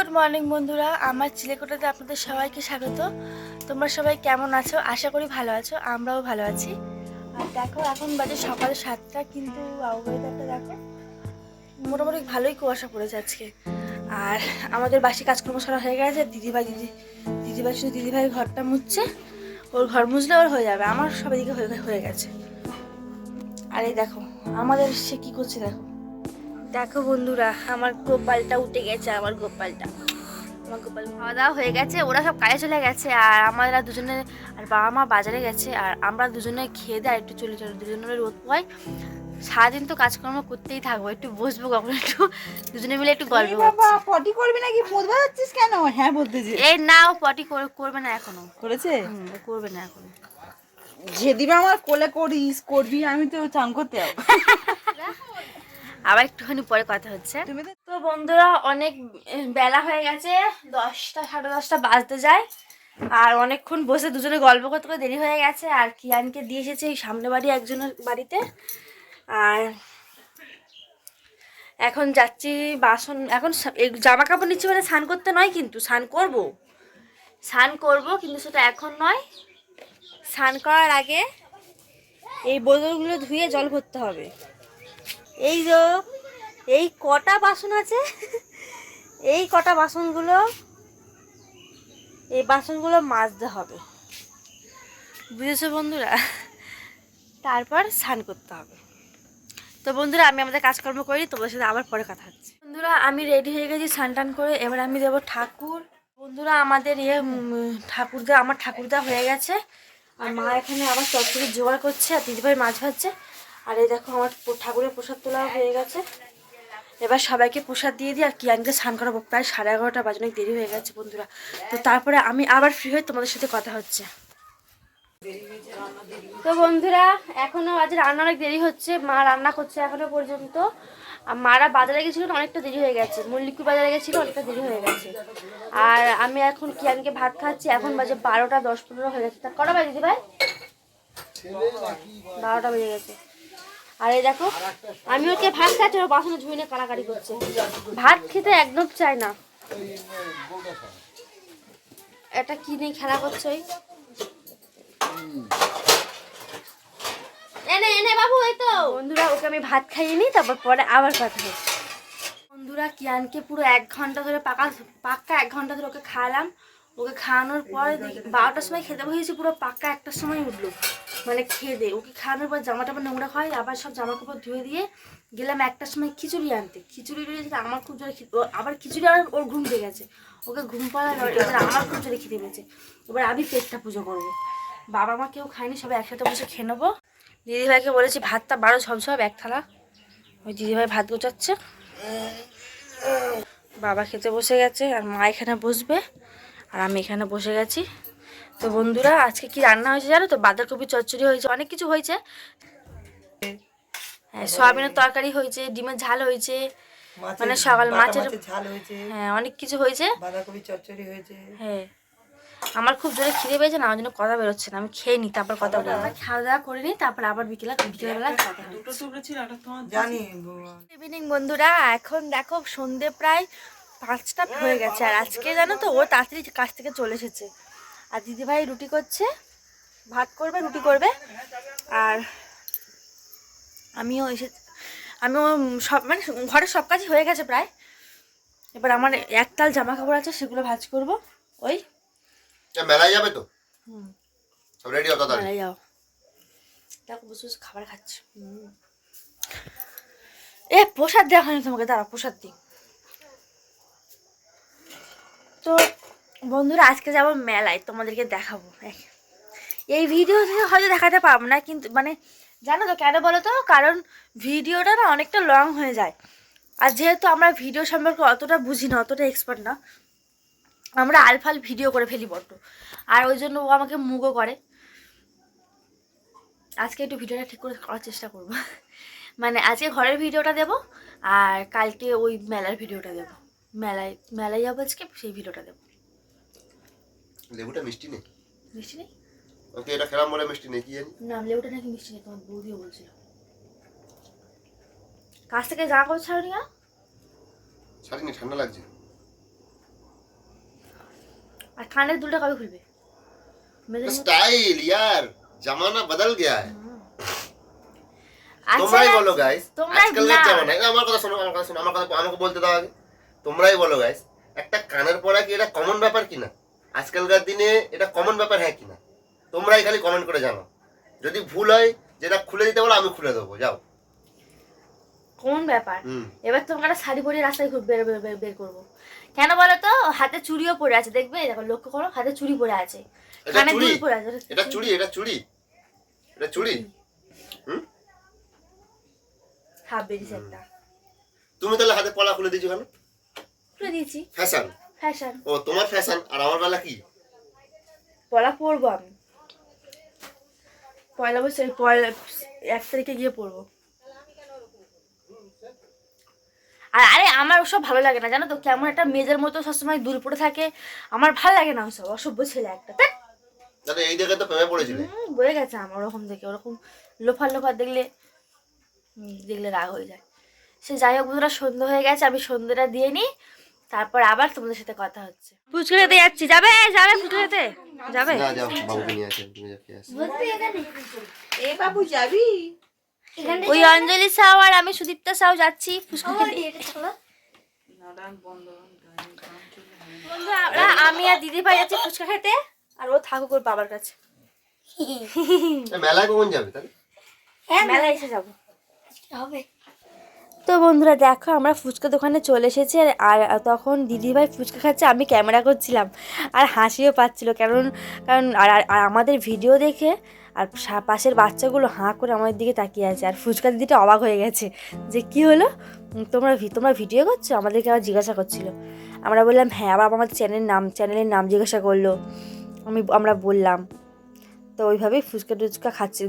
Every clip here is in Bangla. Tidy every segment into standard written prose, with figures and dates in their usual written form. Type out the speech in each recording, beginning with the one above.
গুড মর্নিং বন্ধুরা, আমার চিলেকোঠাতে আপনাদের সবাইকে স্বাগত। তোমরা সবাই কেমন আছো? আশা করি ভালো আছো, আমরাও ভালো আছি। আর দেখো, এখন বাজে সকাল 7টা, কিন্তু ওয়েদারটা দেখো, মোটামুটি ভালোই কুয়াশা পড়েছে আজকে। আর আমাদের বাসি কাজকর্ম সারা হয়ে গেছে। দিদিভাই শুধু দিদিভাই ঘরটা মুছছে। ওর ঘর মুছলে ওর হয়ে যাবে, আমার সব এদিকে হয়ে গেছে। আর এই দেখো আমাদের সে কি করছে, দেখো দেখো বন্ধুরা, আমার গোপালটা উঠে গেছে। আমার গোপাল খাওয়া দাওয়া হয়ে গেছে, ওরা সব কাজে চলে গেছে। আর আমরা দুজনে, আর বাবা মা বাজারে গেছে। আর আমরা দুজনে খেয়ে দিয়ে একটু চলে দুজনে রোদ পোয়াই। সারাদিন তো কাজকর্ম করতেই থাকবো, একটু বসবো কখন, একটু দুজনে মিলে একটু গল্প। বাবা পটি করবি নাকি? মুদ বাজাচ্ছিস কেন? হ্যাঁ বলতেছি। এই নাও, পটি করবে না এখনো। করেছে? করবে না এখনো। যেদিবা আমার কোলে করবি, আমি তো চান করতে যাবো। আবার একটুখানি পরে কথা হচ্ছে। তুমি তো বন্ধুরা, অনেক বেলা হয়ে গেছে, 10টা 10:30 বাজতে যায়। আর অনেকক্ষণ বসে দুজনে গল্প করতে করতে দেরি হয়ে গেছে। আর কিয়ানকে দিয়ে এসেছে এই সামনে বাড়ি একজনের বাড়িতে। আর এখন যাচ্ছি বাসন, এখন জামা কাপড় নিচ্ছি, মানে স্নান করতে নয়, কিন্তু স্নান করব, কিন্তু সেটা এখন নয়। স্নান করার আগে এই বোতলগুলো ধুয়ে জল ভরতে হবে। এই যে এই কটা বাসন আছে, এই কটা বাসনগুলো, এই বাসনগুলো মাজতে হবে, বুঝেছো বন্ধুরা? তারপর স্নান করতে হবে। তো বন্ধুরা, আমি আমাদের কাজকর্ম করি, তোমাদের সাথে আবার পরে কথা হচ্ছে। বন্ধুরা, আমি রেডি হয়ে গেছি স্নান টান করে। এবার আমি দেবো ঠাকুর। বন্ধুরা, আমাদের আমার ঠাকুরদা হয়ে গেছে। আর মা এখানে আবার চচ্চড়ি জোগাড় করছে, আর দিদিভাই মাছ ভাজছে। আর এই দেখো, আমার ঠাকুরের প্রসাদ তোলা হয়ে গেছে। এবার সবাইকে প্রসাদ দিয়ে দিই, আর কিয়ানকে স্নান করাবো। প্রায় 11:30 বাজে, অনেক দেরি হয়ে গেছে বন্ধুরা। তো তারপরে আমি আবার ফ্রি হয়ে তোমাদের সাথে কথা হচ্ছে। তো বন্ধুরা, এখনো আজ রান্না অনেক দেরি হচ্ছে, মা রান্না করছে এখনো পর্যন্ত। আর মারা বাজারে গেছিল, অনেকটা দেরি হয়ে গেছে, মল্লিকপুর বাজারে গেছিল, অনেকটা দেরি হয়ে গেছে। আর আমি এখন কিয়ানকে ভাত খাচ্ছি। এখন বাজে 12টা 10-15 হয়ে গেছে। তা কটা বাজে দিদি ভাই? 12টা বেজে গেছে। আর এই দেখো, আমি ওকে ভাত খাচ্ছি, ওর বাসনে ধুয়ে নিয়ে কাড়াকাড়ি করছে। ভাত খেতে একদম চায় না। এটা কি নিয়ে খেলা করছে? ওই এনে এনে বাবু, এই তো বন্ধুরা, ওকে আমি ভাত খাইয়ে নিই, তারপর পরে আবার কথা হচ্ছে। বন্ধুরা, কিয়ানকে পুরো 1 ঘন্টা ধরে পাক্কা 1 ঘন্টা ধরে ওকে খাওয়ালাম। ওকে খাওয়ানোর পর 12টার সময় খেতে বসেছি, পুরো পাক্কা 1টার সময় উঠলো, মানে খেয়ে দে। ওকে খাওয়ানোর পর জামা টামা নোংরা হয়, আবার সব জামা কাপড় ধুয়ে দিয়ে গেলাম 1টার সময় খিচুড়ি আনতে। খিচুড়ি রয়েছে, আমার খুব জোরে আবার খিচুড়ি আর ওর ঘুম পেয়ে গেছে। ওকে ঘুম পাড়ানো, এবার আমার খুব জোরে খিদে পেয়েছে। এবার আমি পেটটা পুজো করবো। বাবা মা কেউ খায়নি, সবাই একসাথে বসে খেয়ে নেবো। দিদিভাইকে বলেছি ভাতটা বারো সব এক থালা। ওই দিদিভাই ভাত গোছাচ্ছে, বাবা খেতে বসে গেছে, আর মা এখানে বসবে, আর আমি এখানে বসে গেছি। তো বন্ধুরা, আজকে কি রান্না হয়েছে জানো তো? বাঁধাকপি চচ্চড়ি হয়েছে, অনেক কিছু হয়েছে। হ্যাঁ, সয়াবিনের তরকারি হয়েছে, ডিমের ঝাল হয়েছে, মানে সকাল মাছের ঝাল হয়েছে, হ্যাঁ অনেক কিছু হয়েছে। বাঁধাকপি চচ্চড়ি হয়েছে। হ্যাঁ, আমার খুব জোরে খিদে পেয়েছে না, আমার জন্য কথা বেরোচ্ছে না। আমি খেয়ে নিই, তারপর কথা বলবো। খাওয়া দাওয়া করে নিই, তারপর আবার বিকেলবেলা কথা হবে। জানি। ইভিনিং বন্ধুরা, এখন দেখো সন্ধে প্রায় 5টা হয়ে গেছে। আর আজকে জানো তো, ও তাড়াতাড়ি কাছ থেকে চলে এসেছে। আর দিদিভাই রুটি করছে, ভাত করবে, রুটি করবে। আর আমিও সব, মানে ঘরের সব কাজই হয়ে গেছে প্রায়। এবার আমার একতাল জামা কাপড় আছে, সেগুলো ভাঁজ করব। ওই মেলায় যাবে তো? হুম, সব রেডি হও তাড়াতাড়ি। মেলায় যাও। দেখো বসে বসে খাবার খাচ্ছি। এ প্রসাদ দেওয়া হয়নি তোমাকে, দাঁড়া প্রসাদ দিই। তো বন্ধুরা, আজকে যাবো মেলায়, তোমাদেরকে দেখাবো। এই ভিডিও থেকে হয়তো দেখাতে পারবো না, কিন্তু মানে জানো তো কেন বলো তো? কারণ ভিডিওটা না অনেকটা লং হয়ে যায়। আর যেহেতু আমরা ভিডিও সম্পর্কে অতটা বুঝি না, অতটা এক্সপার্ট না, আমরা আলফাল ভিডিও করে ফেলি বড্ড। আর ওই জন্য ও আমাকে মুগও করে। আজকে একটু ভিডিওটা ঠিক করে করার চেষ্টা করব। মানে আজকে ঘরের ভিডিওটা দেব, আর কালকে ওই মেলার ভিডিওটা দেব। মেলায় যাবো আজকে, সেই ভিডিওটা দেবো। লেবুটা মিষ্টি নেই? মিষ্টি নেই? ওকে, এটা খেলাম বলে মিষ্টি নেই, কি জানি। না, লেবুটা নাকি মিষ্টি নেই, তোমার বৌদিও বলছিল। কাছ থেকে জামা কাপড় ছাড়ো না? ছাড়িনি, ঠান্ডা লাগছে। আর কানের দুলটা কবে খুলবে? মেয়েদের মতো- स्टाइल यार जमाना बदल गया है আচ্ছা, তোমরাই বলো গাইস তোমরাই আজকালকার না। জামানায় আমার কথা শোনো আমার কথা আমাকে বলতে দাও আগে তোমরাই বলো গাইস একটা কানের পড়া কি এটা কমন ব্যাপার কিনা আজকালকার দিনে এটা কমন ব্যাপার হ্যাঁ কিনা তোমরাই খালি কমেন্ট করে জানাও যদি ভুল হয় যেটা খুলে দিতে বলো আমি খুলে দেবো যাও কোন ব্যাপার? হুম এবার তোমাকে একটা শাড়ি পরিয়ে রাস্তায় বের করবো। কেন বলো তো? হাতে চুড়িও পরে আছে, দেখবে দেখো, লক্ষ্য করো, হাতে চুড়ি পরে আছে, এটা কানে চুড়ি দুল পরে আছে। এটা চুড়ি এটা চুড়ি হুম হাফ বেরিস একটা তুমি তাহলে হাতে পলা খুলে দিয়েছো কেন খুলে দিয়েছি। Fashion fashion. ও তোমার ফ্যাশন আর আমার বেলা কি পলা পরবো আমি, পয়লা বৈশাখ, 1 তারিখে গিয়ে পরবো। আর আরে আমার ওসব ভালো লাগে না, জানো তো, কেমন একটা মেয়েদের মতো সবসময় দূর পড়ে থাকে, আমার ভালো লাগে না ওসব, অসভ্য ছেলে একটা। দাদা এই দেখে তো প্রেমে পড়েছিলে বয়ে গেছে আমার ওরকম দেখে, ওরকম লোফার দেখলে রাগ হয়ে যায়। সে যাই হোক, বন্ধুরা সন্ধ্যা হয়ে গেছে, আমি সন্ধ্যাটা দিয়ে নিই, তারপর আবার তোমাদের সাথে কথা হচ্ছে। ফুচকা খেতে যাচ্ছি, যাবে ফুচকা খেতে যাবে? না যাও বাবুকে নিয়ে আসেন তুমি যা খেয়ে আসো এ বাবু যাবি? ওই অঞ্জলি সাউ আর আমি সুদীপ্তা সাউ যাচ্ছি ফুচকা খেতে। বন্ধুরা, আমি আর দিদি ভাই যাচ্ছি ফুচকা খেতে, আর ও থাকুক ওর বাবার কাছে। মেলায় কখন যাবে তাহলে মেলায় এসে যাবো। তো বন্ধুরা দেখো, আমরা ফুচকা দোকানে চলে এসেছি, আর তখন দিদিভাই ফুচকা খাচ্ছে, আমি ক্যামেরা করছিলাম, আর হাসিও পাচ্ছিল, কারণ আর আমাদের ভিডিও দেখে আর পাশের বাচ্চাগুলো হাঁ করে আমাদের দিকে তাকিয়ে আছে, আর ফুচকা দিদিটা অবাক হয়ে গেছে যে কি হলো, তোমরা ভিডিও করছো, আমাদেরকে আবার জিজ্ঞাসা করছিল। আমরা বললাম হ্যাঁ, আবার আমাদের চ্যানেলের নাম জিজ্ঞাসা করলো, আমরা বললাম, তো ওইভাবেই ফুচকা টুচকা খাচ্ছি।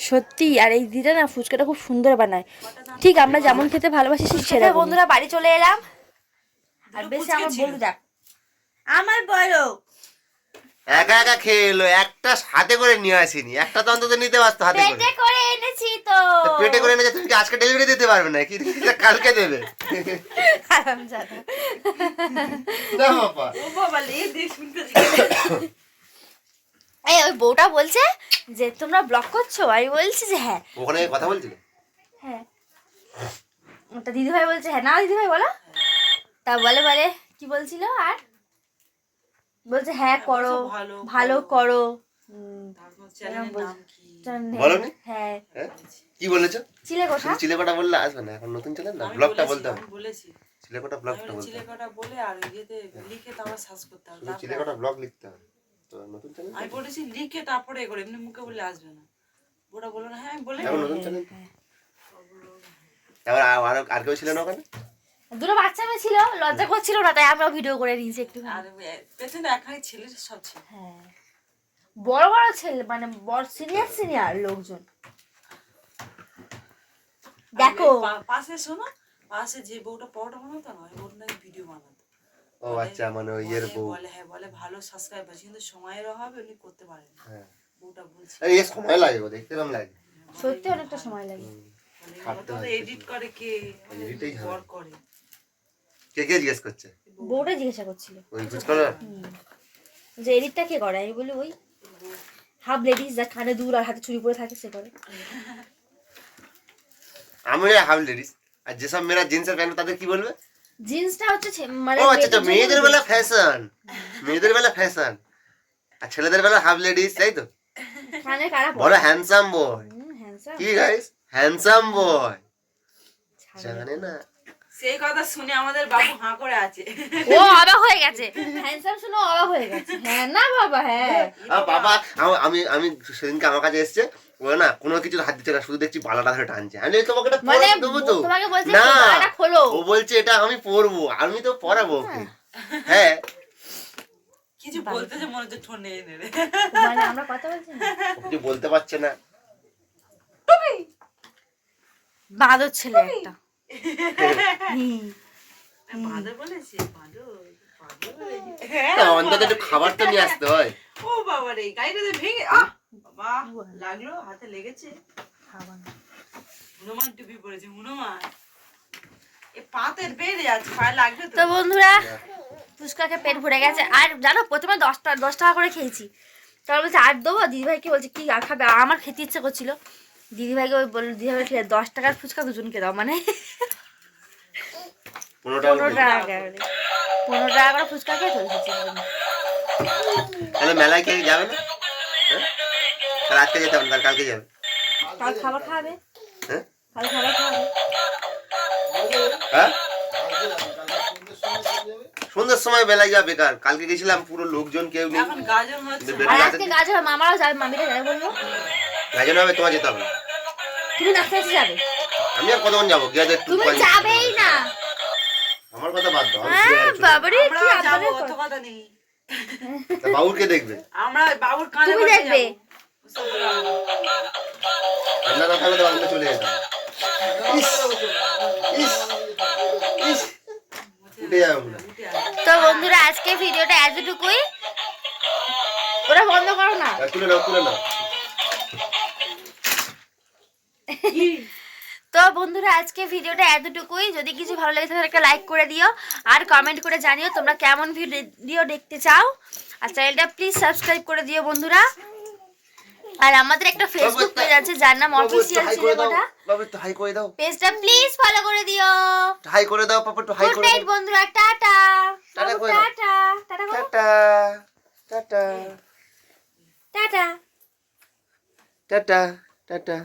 সত্যি, আর এই দিদা না ফুচকাটা খুব সুন্দর বানায়, ঠিক আমরা যেমন খেতে ভালোবাসি সেটা। বন্ধুরা বাড়ি চলে এলাম, আর বেশি আমার বলতে দেখ, আমার বলো একা একা খেয়ে এলো একটা হাতে করে নিয়ে আসিনি একটা তো অন্তত নিতে পারতো হাতে করে পেটে করে এনেছি তো। তো পেটে করে এনেছে তুমি কি আজকে ডেলিভারি দিতে পারবে না কি এটা কালকে দেবে হারামজাদা। না বাবা ও বাবা লে দেখ শুনতে এই ওই বউটা বলছে যে তোমরা ব্লগ করছো, আমি বলছি যে হ্যাঁ। ওখানে কথা বলছিলে হ্যাঁ, ওটা দিদিভাই বলছে হ্যাঁ, না দিদিভাই বলো, তা বলে কি বলছিল, আর বলছে হ্যাঁ করো, ভালো করো। বলোনি? হ্যাঁ, হ্যাঁ? কি বলেছো চিলে কোঠা। চিলেকোটা বললে আসবে না এখন নতুন চ্যানেল না ব্লগটা বলতে হবে বলেছি চিলেকোটা ব্লগটা বলতে হবে চিলেকটা বলে আর ইয়েতে লিখে তারপর সার্চ করতে হবে। শুধু চিলেকোটা ব্লগ লিখতে হবে তো নতুন চ্যানেল আমি বলেছি লিখে তারপরে করে, এমনি মুখে বলে আসবে না। ওটা বলো না, হ্যাঁ আমি বলে এখন নতুন চ্যানেল তারপর আর কেউ ছিল না ওখানে দুটো বাচ্চা মেয়ে ছিল, লজ্জা করছিল না, তাই আমরাও ভিডিও করে নিয়েছি একটু। আর পেছনে একাই ছেলে সব ছিল। হ্যাঁ, বড় ছেলে, মানে বড় সিনিয়র লোকজন। দেখো পাশে শোনো, পাশে যে বউটা পরোটা বানাতো না, ওই বউটা নাকি ভিডিও বানাতো। ও আচ্ছা মানে ওই এর বউ বলে হ্যাঁ, বলে ভালো সাবস্ক্রাইব আছে, কিন্তু সময়ের অভাবে উনি করতে পারেন না। হ্যাঁ বউটা বলছে এই সময় লাগে গো দেখতে কেমন লাগে সত্যি অনেকটা সময় লাগে। এডিট করে কে, এডিটেই বর করে। কে কে জিজ্ঞেস করছে বউটা জিজ্ঞাসা করছিল ওই ফুচকাটা যে এডিটটা কে করে, আমি বলি ওই হাফ লেডিস যা কানে দুল আর হাতে চুড়ি পরে থাকে সে করে। আমি হাফ লেডিস আর যেসব মেয়েরা জিন্সের প্যান্ট তাদের কি বলবে জিন্সটা হচ্ছে মানে ও আচ্ছা মেয়েদের বেলা ফ্যাশন মেয়েদের বেলা ফ্যাশন আর ছেলেদের বেলা হাফ লেডিস তাই তো কানে কারা বড় হ্যান্ডসাম বয় হ্যান্ডসাম কি গাইস হ্যান্ডসাম বয় জানে না সেই কথা শুনে আমাদের বাবু হাঁ করে আছে। ও অবাক হয়ে গেছে, হ্যান্ডসাম শুনে অবাক হয়ে গেছে। হ্যাঁ না বাবা, হ্যাঁ বাবা আমি সেদিনকে আমার কাছে এসছে, ও না কোনো কিছু হাত দিচ্ছে না, শুধু দেখছি বালাটা ধরে টানছে। আমি বলি, তোমাকে এটা মানে পরাতে দেবো তো? তোমাকে বলছে না, বালাটা খোলো। ও বলছে এটা আমি পরবো, আমি তো পরাবো ওকে। হ্যাঁ কিছু বলতেছে মনে হচ্ছে ঠোঁট নেড়ে নেড়ে। মানে আমরা কথা বলছি না, ও কিছু বলতে পারছে না। বাদর ছেলে একটা। বাঁদর বলেছে, বাঁদর বাঁদর বলেছে। তা অন্তত একটু খাবার তো নিয়ে আসতে হয়। ও বাবা রে, গাড়িটা তো ভেঙে বাবা লাগলো, হাতে লেগেছে। হনুমান টুপি পড়েছে, হনুমান। এ পাতের বেড়ে যাচ্ছে, পায়ে লাগবে তো তো। বন্ধুরা ফুচকাকে পেট ভরে গেছে। আর জানো প্রথমে 10 টাকা করে খেয়েছি, তারপর বলছে আর দেবো। দিদিভাইকে বলছে কি আর খাবে, আমার খেতে ইচ্ছে করছিল। দিদিভাইকে ওই বললো, দিদিভাই খেয়ে 10 টাকার ফুচকা দুজনকে দাও, মানে 15 টাকা করে 15 টাকা করে ফুচকা খেয়ে চলে এসেছি। তাহলে মেলায় কে যাবে না? হ্যাঁ? তাহলে আজকে যেতে হবে না, কালকে যাবে। কাল খাবার খাবে, হ্যাঁ কাল খাবার খাবে। হ্যাঁ সন্ধ্যার সময় বেলায় যাবে বেকার। কালকে গেছিলাম পুরো লোকজন কেউ নেই। এখন গাজন হচ্ছে। আর আজকে কাজ হবে, মামারাও যাবে, মামিরা যাবে বললো। গাজন হবে, তোমার যেতে হবে না। তুমি নাচতে নাচতে যাবে, আমি আর কতক্ষণ যাবো? গিয়ে একটু তুমি যাবেই না। আমার কথা বাদ দাও, আমি হ্যাঁ ফিরে যাচ্ছি। বাবারে, কি আমরাও যাবো, আদরের অত কথা। কথা নেই। তা বাবুরকে দেখবে। আমরা বাবুর কানে তুমি বসে দেখবে। যাবো। ঠান্ডা না থাকলে তো বাবুকে চলে যেতাম। ইস, ইস, ইস, উঠে যাবে মনে হয়। তো বন্ধুরা আজকে ভিডিওটা এতটুকুই। ওরা বন্ধ করো না। তুলে নাও, তুলে নাও। তো বন্ধুরা আজকে ভিডিওটা এতটুকুই। যদি কিছু ভালো লাগে তাহলে একটা লাইক করে দিও, আর কমেন্ট করে জানিও তোমরা কেমন ভিডিও দেখতে চাও। আর চ্যানেলটা প্লিজ সাবস্ক্রাইব করে দিও বন্ধুরা। আর আমাদের একটা ফেসবুক পেজ আছে যার নাম অফিসিয়াল চিলেকোঠা। বাবু একটু হাই করে দাও। পেজটা প্লিজ ফলো করে দিও। হাই করে দাও পাপা, একটু হাই গুড করে দাও। নাইট বন্ধুরা, টাটা। টাটা করে দাও। টাটা টাটা করো। Tata tata tata. Tata tata.